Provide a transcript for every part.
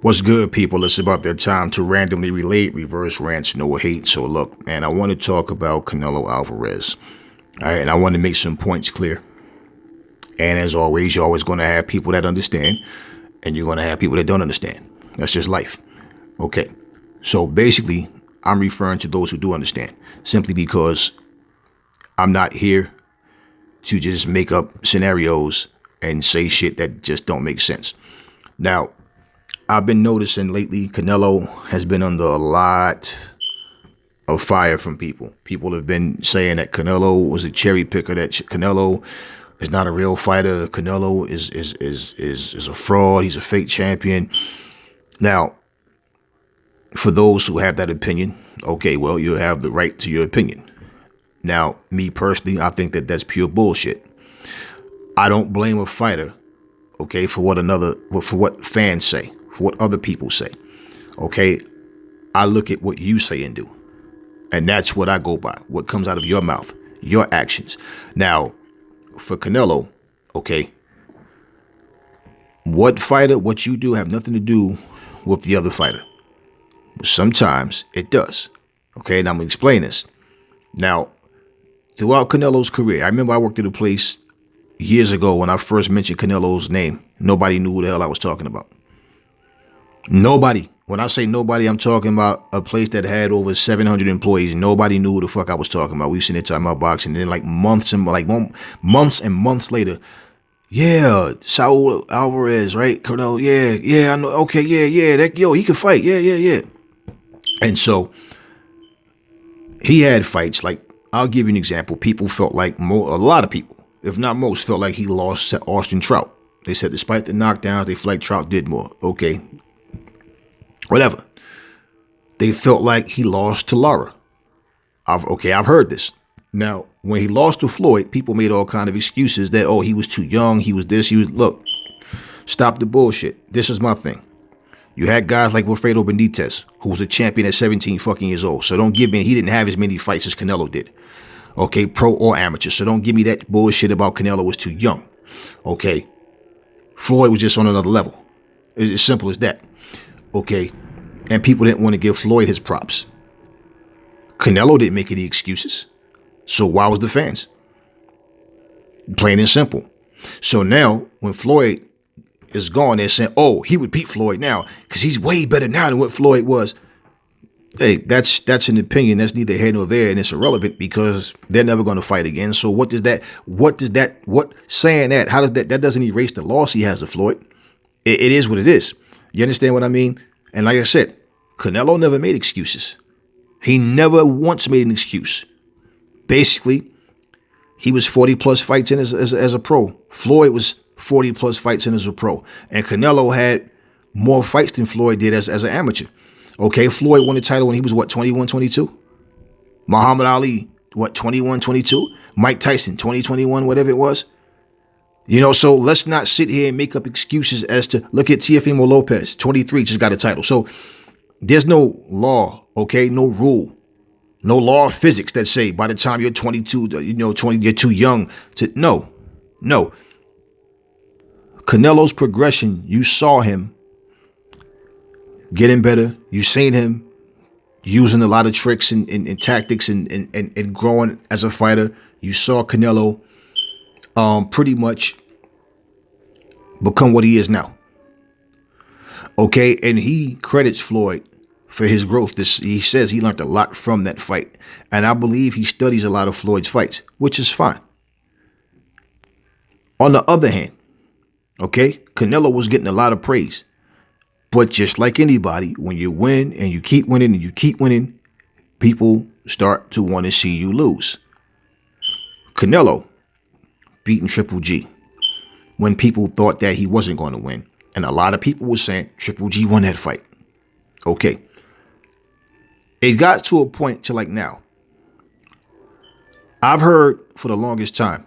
What's good, people? It's about that time to randomly relate, reverse rants, no hate. So look, man, I want to talk about Canelo Alvarez. All right, and I want to make some points clear. And as always, you're always going to have people that understand, and you're going to have people that don't understand. That's just life. Okay. So basically, I'm referring to those who do understand, simply because I'm not here to just make up scenarios and say shit that just don't make sense. Now, I've been noticing lately Canelo has been under a lot of fire from people. People have been saying that Canelo was a cherry picker, that Canelo is not a real fighter. Canelo is a fraud. He's a fake champion. Now, for those who have that opinion, okay, well, you have the right to your opinion. Now, me personally, I think that that's pure bullshit. I don't blame a fighter, okay, for what fans say, for what other people say. Okay, I look at what you say and do, and that's what I go by. What comes out of your mouth, your actions. Now, for Canelo, okay, what you do have nothing to do with the other fighter. Sometimes it does. Okay, and I'm gonna explain this. Now, throughout Canelo's career, I remember I worked at a place years ago when I first mentioned Canelo's name. Nobody knew who the hell I was talking about. Nobody. When I say nobody, I'm talking about a place that had over 700 employees. Nobody knew who the fuck I was talking about. We seen it talking about boxing. And then months and months later, yeah, Saul Alvarez, right? Canelo, yeah, I know. Okay, yeah, he can fight. Yeah. And so he had fights. Like, I'll give you an example. People felt like a lot of people, if not most, felt like he lost to Austin Trout. They said despite the knockdowns, they felt like Trout did more. Okay. Whatever. They felt like he lost to Lara. I've heard this. Now, when he lost to Floyd, people made all kind of excuses that, he was too young, he was this, look, stop the bullshit. This is my thing. You had guys like Wilfredo Benitez, who was a champion at 17 fucking years old. So don't give me, he didn't have as many fights as Canelo did. Okay, pro or amateur. So don't give me that bullshit about Canelo was too young. Okay, Floyd was just on another level. It's as simple as that. Okay, and people didn't want to give Floyd his props. Canelo didn't make any excuses. So why was the fans? Plain and simple. So now, when Floyd is gone, they're saying, he would beat Floyd now because he's way better now than what Floyd was. Hey, that's an opinion. That's neither here nor there, and it's irrelevant because they're never going to fight again. So saying that, how does that doesn't erase the loss he has to Floyd? It is what it is. You understand what I mean? And like I said, Canelo never made excuses. He never once made an excuse. Basically, he was 40 plus fights in as a pro. Floyd was 40 plus fights in as a pro. And Canelo had more fights than Floyd did as an amateur. Okay, Floyd won the title when he was 21, 22? Muhammad Ali, 21, 22? Mike Tyson, 20, 21, whatever it was. So let's not sit here and make up excuses as to, look at Teofimo Lopez, 23, just got a title. So there's no law, okay, no rule, no law of physics that say by the time you're 22, 20, you're too young to, no. Canelo's progression, you saw him getting better. You seen him using a lot of tricks and tactics and growing as a fighter. You saw Canelo pretty much become what he is now. Okay, and he credits Floyd for his growth. He says he learned a lot from that fight. And I believe he studies a lot of Floyd's fights, which is fine. On the other hand, okay, Canelo was getting a lot of praise. But just like anybody, when you win and you keep winning and you keep winning, people start to want to see you lose. Canelo beating Triple G when people thought that he wasn't going to win. And a lot of people were saying Triple G won that fight. Okay. It got to a point to like now. I've heard for the longest time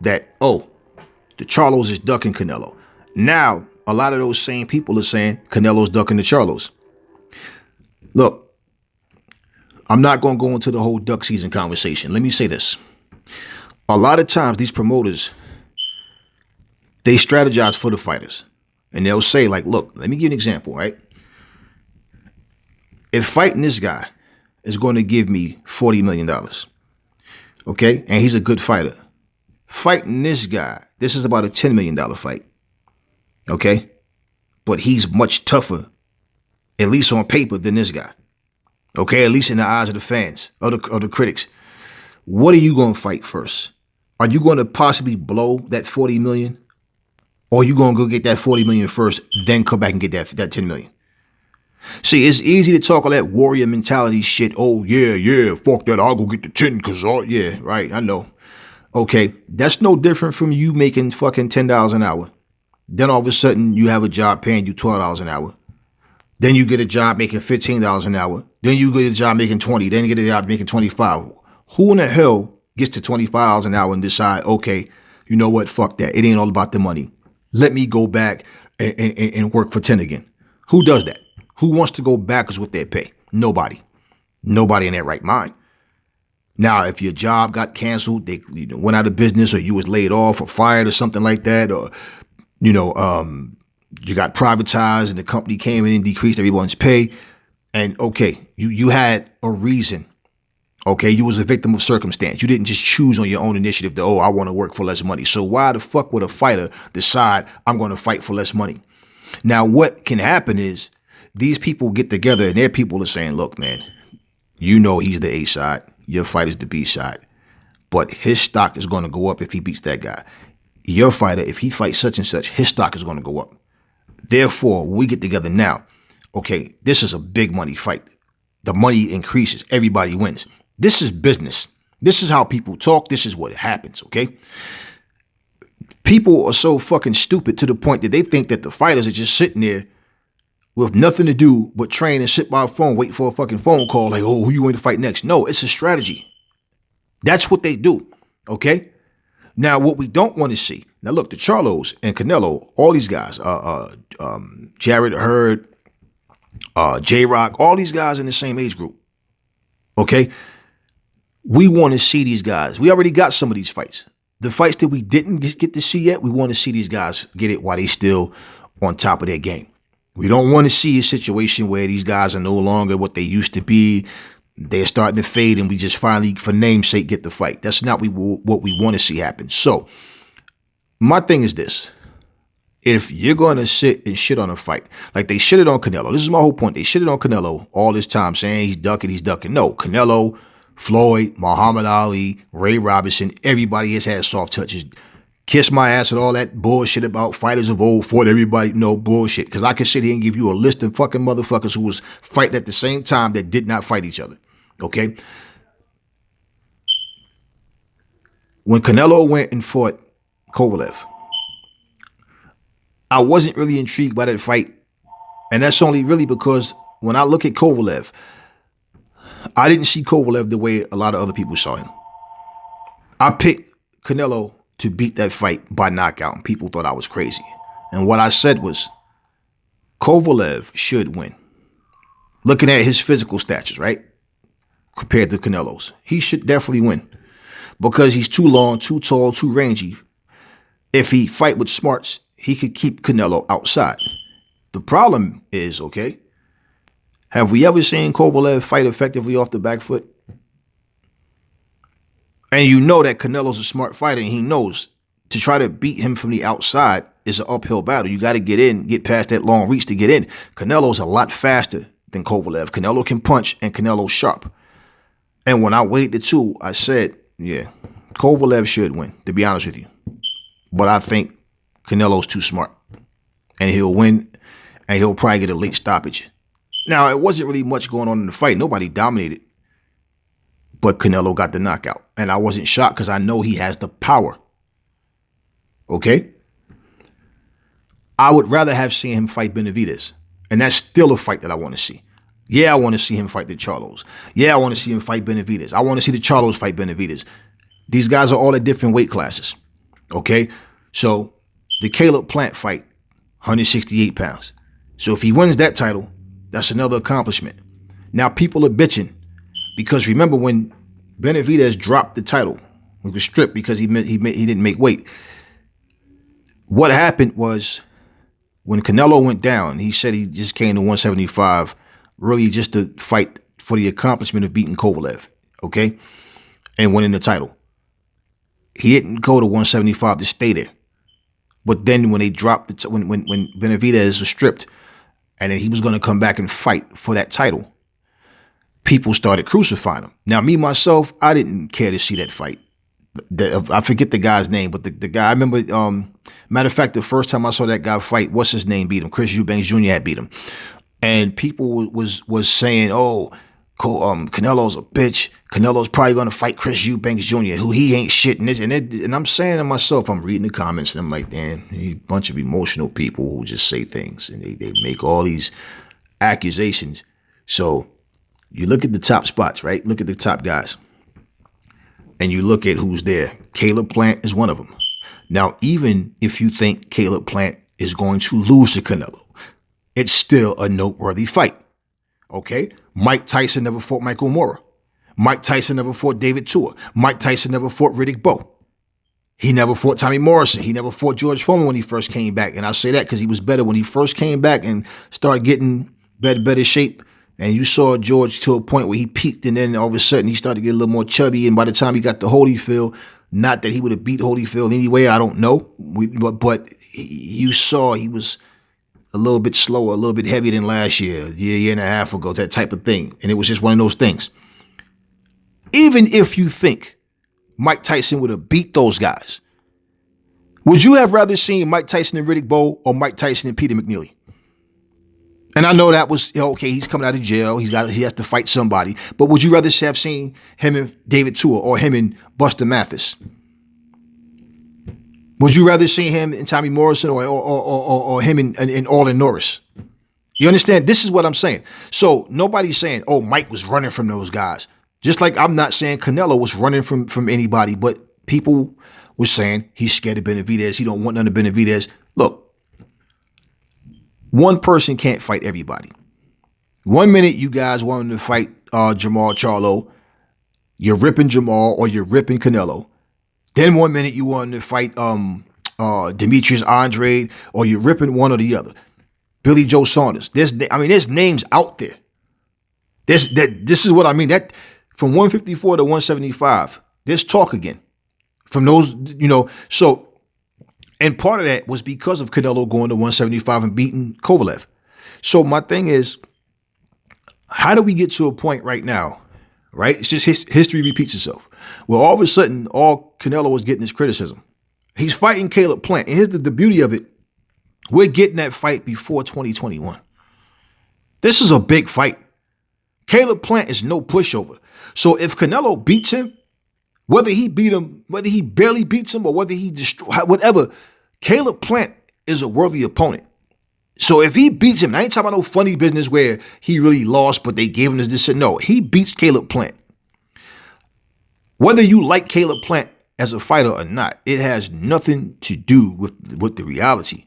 that, the Charlos is ducking Canelo. Now, a lot of those same people are saying Canelo's ducking the Charlos. Look, I'm not going to go into the whole duck season conversation. Let me say this. A lot of times these promoters, they strategize for the fighters. And they'll say, like, look, let me give you an example, right? If fighting this guy is going to give me $40 million, okay, and he's a good fighter, fighting this guy, this is about a $10 million fight, okay? But he's much tougher, at least on paper, than this guy, okay? At least in the eyes of the fans, of the critics. What are you going to fight first? Are you going to possibly blow that 40 million? Or are you going to go get that 40 million first, then come back and get that 10 million? See, it's easy to talk all that warrior mentality shit. Oh, yeah, fuck that. I'll go get the 10 because, yeah, right, I know. Okay, that's no different from you making fucking $10 an hour. Then all of a sudden you have a job paying you $12 an hour. Then you get a job making $15 an hour. Then you get a job making 20. Then you get a job making 25. Who in the hell gets to $25 an hour and decide, okay, you know what, fuck that. It ain't all about the money. Let me go back and work for 10 again. Who does that? Who wants to go backwards with their pay? Nobody. Nobody in their right mind. Now, if your job got canceled, they went out of business, or you was laid off or fired or something like that, or, you got privatized and the company came in and decreased everyone's pay, and okay, you had a reason. Okay, you was a victim of circumstance. You didn't just choose on your own initiative to, I want to work for less money. So why the fuck would a fighter decide I'm going to fight for less money? Now, what can happen is these people get together and their people are saying, look, man, he's the A side. Your fight is the B side. But his stock is going to go up if he beats that guy. Your fighter, if he fights such and such, his stock is going to go up. Therefore, when we get together now, okay, this is a big money fight. The money increases. Everybody wins. This is business. This is how people talk. This is what happens, okay? People are so fucking stupid to the point that they think that the fighters are just sitting there with nothing to do but train and sit by a phone, wait for a fucking phone call, like, who you going to fight next? No, it's a strategy. That's what they do, okay? Now, what we don't want to see, now look, the Charlos and Canelo, all these guys, Jared Hurd, J-Rock, all these guys in the same age group, okay? We want to see these guys. We already got some of these fights. The fights that we didn't get to see yet, we want to see these guys get it while they still on top of their game. We don't want to see a situation where these guys are no longer what they used to be. They're starting to fade and we just finally, for namesake, get the fight. That's not what we want to see happen. So my thing is this. If you're going to sit and shit on a fight, like they shitted on Canelo, this is my whole point. They shitted on Canelo all this time saying he's ducking. No, Canelo, Floyd, Muhammad Ali, Ray Robinson, everybody has had soft touches. Kiss my ass and all that bullshit about fighters of old fought everybody. No bullshit. Because I can sit here and give you a list of fucking motherfuckers who was fighting at the same time that did not fight each other. Okay? When Canelo went and fought Kovalev, I wasn't really intrigued by that fight. And that's only really because when I look at Kovalev, I didn't see Kovalev the way a lot of other people saw him. I picked Canelo to beat that fight by knockout, and people thought I was crazy. And what I said was, Kovalev should win. Looking at his physical statures, right? Compared to Canelo's, he should definitely win. Because he's too long, too tall, too rangy. If he fight with smarts, he could keep Canelo outside. The problem is, okay, have we ever seen Kovalev fight effectively off the back foot? And you know that Canelo's a smart fighter, and he knows to try to beat him from the outside is an uphill battle. You got to get in, get past that long reach to get in. Canelo's a lot faster than Kovalev. Canelo can punch, and Canelo's sharp. And when I weighed the two, I said, yeah, Kovalev should win, to be honest with you. But I think Canelo's too smart. And he'll win, and he'll probably get a late stoppage. Now, it wasn't really much going on in the fight. Nobody dominated. But Canelo got the knockout. And I wasn't shocked because I know he has the power. Okay? I would rather have seen him fight Benavidez. And that's still a fight that I want to see. Yeah, I want to see him fight the Charlos. Yeah, I want to see him fight Benavidez. I want to see the Charlos fight Benavidez. These guys are all at different weight classes. Okay? So, the Caleb Plant fight, 168 pounds. So, if he wins that title, that's another accomplishment. Now, people are bitching. Because remember when Benavidez dropped the title, he was stripped because he didn't make weight. What happened was when Canelo went down, he said he just came to 175 really just to fight for the accomplishment of beating Kovalev, okay, and winning the title. He didn't go to 175 to stay there. But then when they dropped the when Benavidez was stripped, and then he was going to come back and fight for that title, people started crucifying him. Now, me myself, I didn't care to see that fight. I forget the guy's name, but the guy, I remember, matter of fact, the first time I saw that guy fight, what's his name beat him? Chris Eubanks Jr. had beat him. And people was saying, oh, Canelo's a bitch. Canelo's probably going to fight Chris Eubanks Jr., who he ain't shit. And I'm saying to myself, I'm reading the comments, and I'm like, damn, a bunch of emotional people who just say things, and they make all these accusations. So you look at the top spots, right? Look at the top guys. And you look at who's there. Caleb Plant is one of them. Now, even if you think Caleb Plant is going to lose to Canelo, it's still a noteworthy fight. Okay? Mike Tyson never fought Michael Moorer. Mike Tyson never fought David Tua. Mike Tyson never fought Riddick Bowe. He never fought Tommy Morrison. He never fought George Foreman when he first came back. And I say that because he was better when he first came back and started getting better shape. And you saw George to a point where he peaked, and then all of a sudden he started to get a little more chubby. And by the time he got to Holyfield, not that he would have beat Holyfield anyway, I don't know. But you saw he was a little bit slower, a little bit heavier than last year, year and a half ago, that type of thing. And it was just one of those things. Even if you think Mike Tyson would have beat those guys, would you have rather seen Mike Tyson and Riddick Bowe or Mike Tyson and Peter McNeely? And I know that was, okay, he's coming out of jail. He has to fight somebody. But would you rather have seen him and David Tua or him and Buster Mathis? Would you rather see him and Tommy Morrison or him and Arlen Norris? You understand? This is what I'm saying. So nobody's saying, oh, Mike was running from those guys. Just like I'm not saying Canelo was running from anybody, but people were saying he's scared of Benavidez. He don't want none of Benavidez. Look. One person can't fight everybody. 1 minute you guys want him to fight Jamal Charlo. You're ripping Jamal or you're ripping Canelo. Then 1 minute you want him to fight Demetrius Andrade, or you're ripping one or the other. Billy Joe Saunders. There's names out there. This is what I mean. That from 154 to 175, there's talk again. From those, so. And part of that was because of Canelo going to 175 and beating Kovalev. So my thing is, how do we get to a point right now, right? It's just history repeats itself. Well, all of a sudden, all Canelo was getting is criticism. He's fighting Caleb Plant. And here's the beauty of it. We're getting that fight before 2021. This is a big fight. Caleb Plant is no pushover. So if Canelo beats him, whether he beat him, whether he barely beats him, or whether he destroys, whatever, Caleb Plant is a worthy opponent. So if he beats him, I ain't talking about no funny business where he really lost, but they gave him this. No, he beats Caleb Plant. Whether you like Caleb Plant as a fighter or not, it has nothing to do with the reality.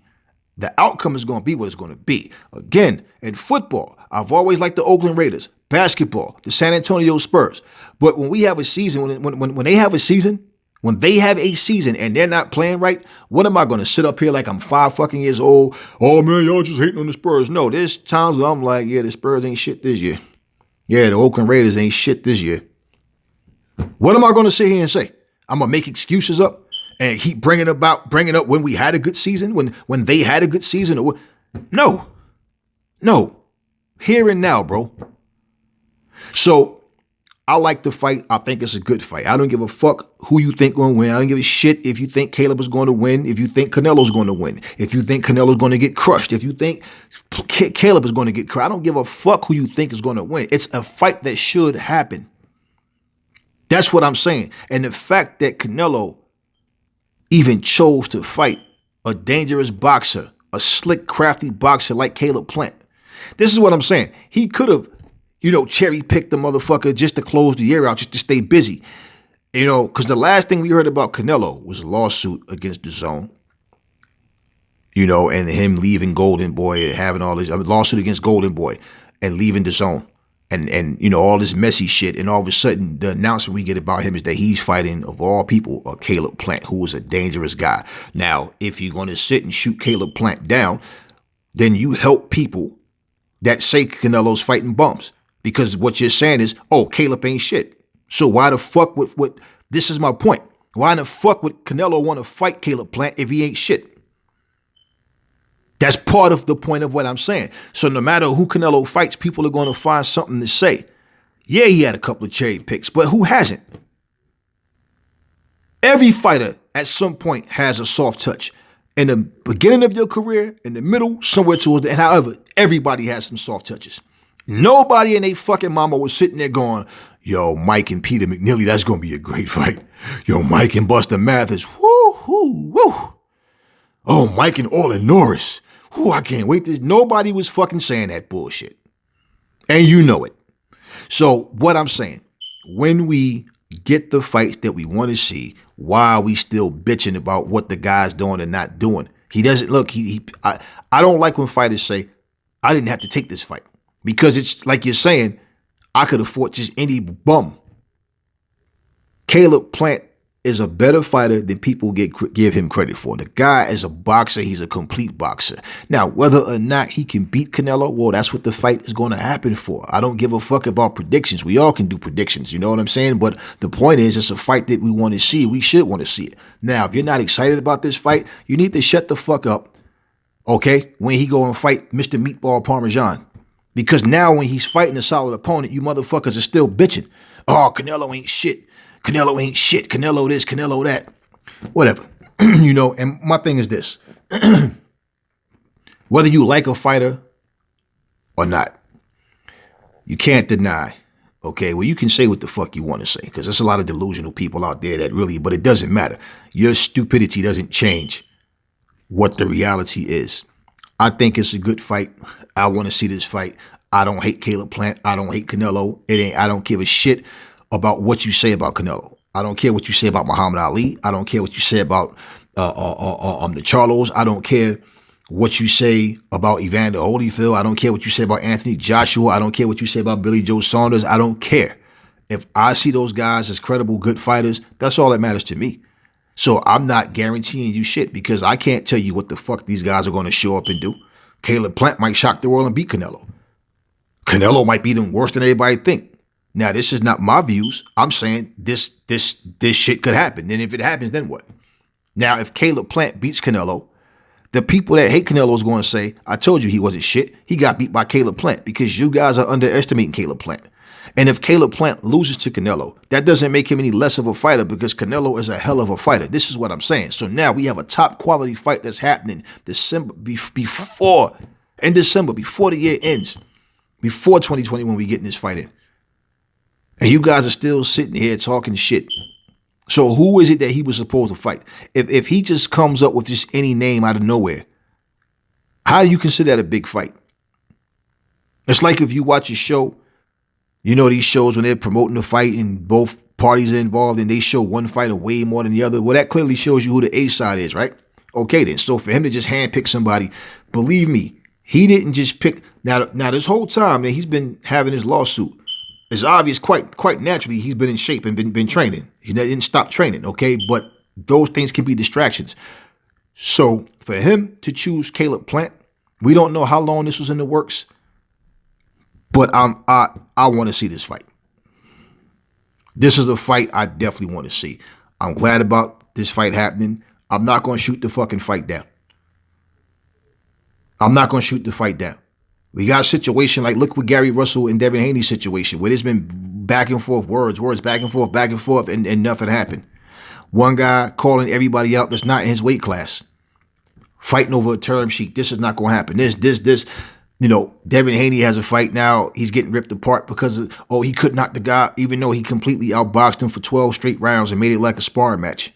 The outcome is going to be what it's going to be. Again, in football, I've always liked the Oakland Raiders. Basketball, the San Antonio Spurs. But when we have a season, when they have a season, when they have a season and they're not playing right, what am I going to sit up here like I'm 5 fucking years old? Oh, man, y'all just hating on the Spurs. No, there's times where I'm like, yeah, the Spurs ain't shit this year. Yeah, the Oakland Raiders ain't shit this year. What am I going to sit here and say? I'm going to make excuses up and keep bringing up when we had a good season, when they had a good season? No. Here and now, bro. So I like the fight. I think it's a good fight. I don't give a fuck who you think going to win. I don't give a shit if you think Caleb is going to win, if you think Canelo's going to win, if you think Canelo's going to get crushed, if you think Caleb is going to get crushed. I don't give a fuck who you think is going to win. It's a fight that should happen. That's what I'm saying. And the fact that Canelo even chose to fight a dangerous boxer, a slick, crafty boxer like Caleb Plant. This is what I'm saying. He could have, cherry picked the motherfucker just to close the year out, just to stay busy. Because the last thing we heard about Canelo was a lawsuit against DAZN. And him leaving Golden Boy and having all this lawsuit against Golden Boy and leaving DAZN. And all this messy shit. And all of a sudden, the announcement we get about him is that he's fighting, of all people, Caleb Plant, who is a dangerous guy. Now, if you're going to sit and shoot Caleb Plant down, then you help people that say Canelo's fighting bums. Because what you're saying is, oh, Caleb ain't shit. So why the fuck would this is my point. Why in the fuck would Canelo want to fight Caleb Plant if he ain't shit? That's part of the point of what I'm saying. So no matter who Canelo fights, people are going to find something to say. Yeah, he had a couple of cherry picks, but who hasn't? Every fighter at some point has a soft touch. In the beginning of your career, in the middle, somewhere towards the end. However, everybody has some soft touches. Nobody in a fucking mama was sitting there going, yo, Mike and Peter McNeely, that's going to be a great fight. Yo, Mike and Buster Mathers, woo, woo, woo. Oh, Mike and Orlin Norris. Whoo, I can't wait. Nobody was fucking saying that bullshit. And you know it. So what I'm saying, when we get the fights that we want to see, why are we still bitching about what the guy's doing and not doing? He doesn't look, I don't like when fighters say, I didn't have to take this fight. Because it's like you're saying, I could have fought just any bum. Caleb Plant is a better fighter than people give him credit for. The guy is a boxer. He's a complete boxer. Now, whether or not he can beat Canelo, well, that's what the fight is going to happen for. I don't give a fuck about predictions. We all can do predictions. You know what I'm saying? But the point is, it's a fight that we want to see. We should want to see it. Now, if you're not excited about this fight, you need to shut the fuck up, okay, when he go and fight Mr. Meatball Parmesan. Because now when he's fighting a solid opponent, you motherfuckers are still bitching. Oh, Canelo ain't shit. Canelo ain't shit. Canelo this, Canelo that. Whatever. You know, and my thing is this. Whether you like a fighter or not, you can't deny, okay? Well, you can say what the fuck you want to say, because there's a lot of delusional people out there that really, but it doesn't matter. Your stupidity doesn't change what the reality is. I think it's a good fight. I want to see this fight. I don't hate Caleb Plant. I don't hate Canelo. I don't give a shit about what you say about Canelo. I don't care what you say about Muhammad Ali. I don't care what you say about the Charlos. I don't care what you say about Evander Holyfield. I don't care what you say about Anthony Joshua. I don't care what you say about Billy Joe Saunders. I don't care. If I see those guys as credible, good fighters, that's all that matters to me. So I'm not guaranteeing you shit because I can't tell you what the fuck these guys are going to show up and do. Caleb Plant might shock the world and beat Canelo. Canelo might beat him worse than everybody think. Now, this is not my views. I'm saying this shit could happen. And if it happens, then what? Now, if Caleb Plant beats Canelo, the people that hate Canelo is going to say, I told you he wasn't shit. He got beat by Caleb Plant because you guys are underestimating Caleb Plant. And if Caleb Plant loses to Canelo, that doesn't make him any less of a fighter because Canelo is a hell of a fighter. This is what I'm saying. So now we have a top quality fight that's happening before the year ends, before 2020 when we get in this fight in. And you guys are still sitting here talking shit. So who is it that he was supposed to fight? If he just comes up with just any name out of nowhere, how do you consider that a big fight? It's like if you watch a show, you know these shows when they're promoting a fight and both parties are involved and they show one fighter way more than the other. Well, that clearly shows you who the A side is, right? Okay, then. So for him to just handpick somebody, believe me, he didn't just pick. Now this whole time that he's been having his lawsuit, it's obvious quite naturally he's been in shape and been training. He didn't stop training, okay? But those things can be distractions. So for him to choose Caleb Plant, we don't know how long this was in the works. But I want to see this fight. This is a fight I definitely want to see. I'm glad about this fight happening. I'm not going to shoot the fucking fight down. I'm not going to shoot the fight down. We got a situation like, look with Gary Russell and Devin Haney's situation, where there's been back and forth words, back and forth, and nothing happened. One guy calling everybody out that's not in his weight class, fighting over a term sheet. This is not going to happen. This. You know, Devin Haney has a fight now. He's getting ripped apart because he could knock the guy, even though he completely outboxed him for 12 straight rounds and made it like a sparring match.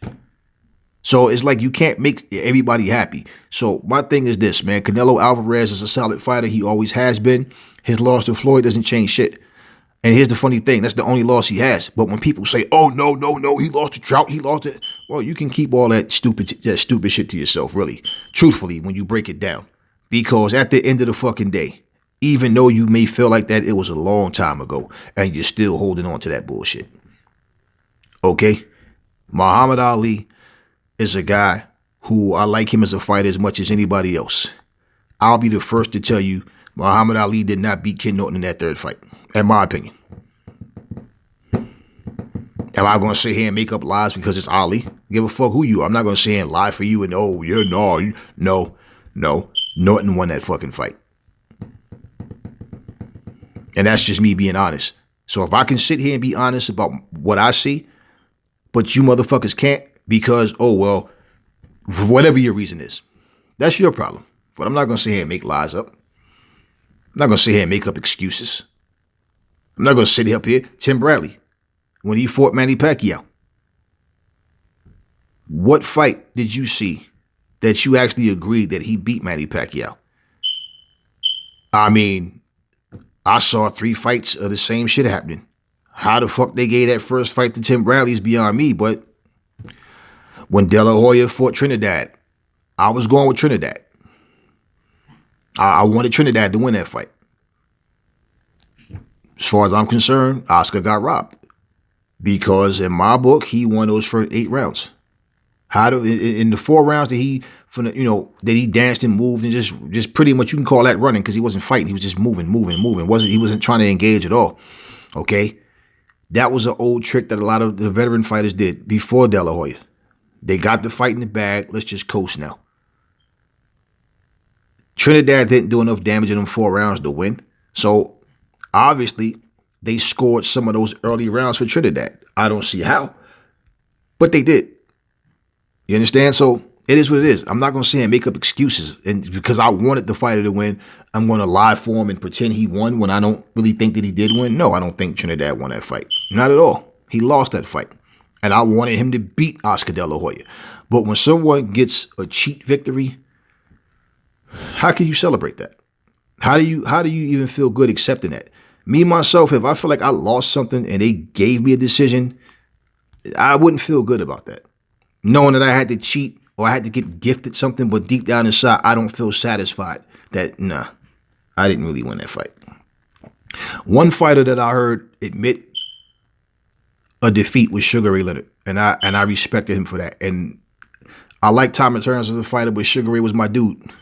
So it's like you can't make everybody happy. So my thing is this, man. Canelo Alvarez is a solid fighter. He always has been. His loss to Floyd doesn't change shit. And here's the funny thing. That's the only loss he has. But when people say, oh, no, he lost to Trout, he lost it. Well, you can keep all that stupid shit to yourself, really. Truthfully, when you break it down. Because at the end of the fucking day, even though you may feel like that it was a long time ago, and you're still holding on to that bullshit. Okay? Muhammad Ali is a guy who I like him as a fighter as much as anybody else. I'll be the first to tell you Muhammad Ali did not beat Ken Norton in that third fight, in my opinion. Am I going to sit here and make up lies because it's Ali? Give a fuck who you are. I'm not going to sit here and lie for you and, oh, yeah, no. Norton won that fucking fight. And that's just me being honest. So if I can sit here and be honest about what I see, but you motherfuckers can't because, oh, well, whatever your reason is, that's your problem. But I'm not going to sit here and make lies up. I'm not going to sit here and make up excuses. I'm not going to sit up here. Tim Bradley, when he fought Manny Pacquiao, what fight did you see that you actually agreed that he beat Manny Pacquiao? I mean, I saw 3 fights of the same shit happening. How the fuck they gave that first fight to Tim Bradley is beyond me, but when De La Hoya fought Trinidad, I was going with Trinidad. I wanted Trinidad to win that fight. As far as I'm concerned, Oscar got robbed. Because in my book, he won those first 8 rounds. In the 4 rounds that he danced and moved and just pretty much, you can call that running because he wasn't fighting. He was just moving. He wasn't trying to engage at all. Okay. That was an old trick that a lot of the veteran fighters did before De La Hoya. They got the fight in the bag. Let's just coast now. Trinidad didn't do enough damage in them 4 rounds to win. So obviously they scored some of those early rounds for Trinidad. I don't see how, but they did. You understand? So it is what it is. I'm not going to say and make up excuses. And because I wanted the fighter to win, I'm going to lie for him and pretend he won when I don't really think that he did win. No, I don't think Trinidad won that fight. Not at all. He lost that fight. And I wanted him to beat Oscar De La Hoya. But when someone gets a cheat victory, how can you celebrate that? How do you even feel good accepting that? Me, myself, if I feel like I lost something and they gave me a decision, I wouldn't feel good about that. Knowing that I had to cheat or I had to get gifted something, but deep down inside, I don't feel satisfied that, nah, I didn't really win that fight. One fighter that I heard admit a defeat was Sugar Ray Leonard, and I respected him for that. And I like Thomas Hearns as a fighter, but Sugar Ray was my dude.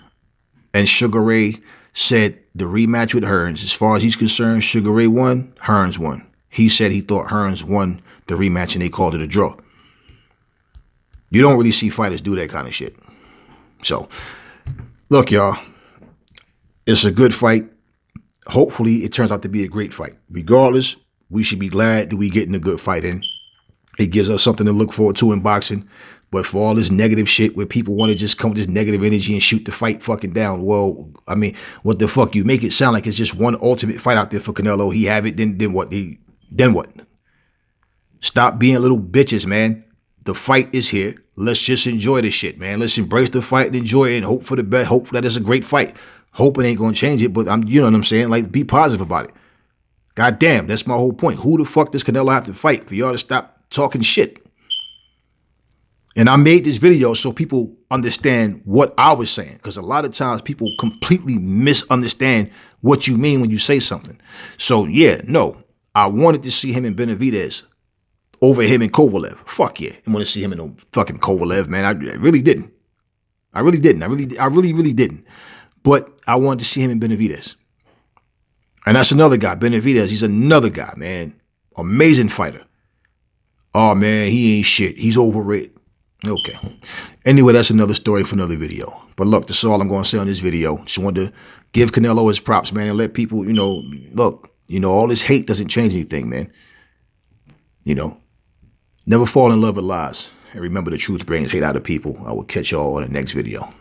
And Sugar Ray said the rematch with Hearns, as far as he's concerned, Sugar Ray won, Hearns won. He said he thought Hearns won the rematch and they called it a draw. You don't really see fighters do that kind of shit. So, look, y'all, it's a good fight. Hopefully, it turns out to be a great fight. Regardless, we should be glad that we getting a good fight in. It gives us something to look forward to in boxing. But for all this negative shit where people want to just come with this negative energy and shoot the fight fucking down, well, I mean, what the fuck? You make it sound like it's just one ultimate fight out there for Canelo. He have it, then what? Then what? Stop being little bitches, man. The fight is here. Let's just enjoy this shit, man. Let's embrace the fight and enjoy it and hope for the best. Hope that it's a great fight. Hoping ain't gonna change it, but you know what I'm saying? Like, be positive about it. God damn, that's my whole point. Who the fuck does Canelo have to fight for y'all to stop talking shit? And I made this video so people understand what I was saying, because a lot of times people completely misunderstand what you mean when you say something. So yeah, no, I wanted to see him in Benavidez over him in Kovalev. Fuck yeah, I want to see him in no fucking Kovalev, man. I really didn't. I really didn't. But I wanted to see him in Benavidez. And that's another guy, Benavidez. He's another guy, man. Amazing fighter. Oh man, he ain't shit. He's overrated. Okay. Anyway, that's another story for another video. But look, that's all I'm going to say on this video. Just wanted to give Canelo his props, man, and let people, look, all this hate doesn't change anything, man. Never fall in love with lies. And remember, the truth brings hate out of people. I will catch y'all on the next video.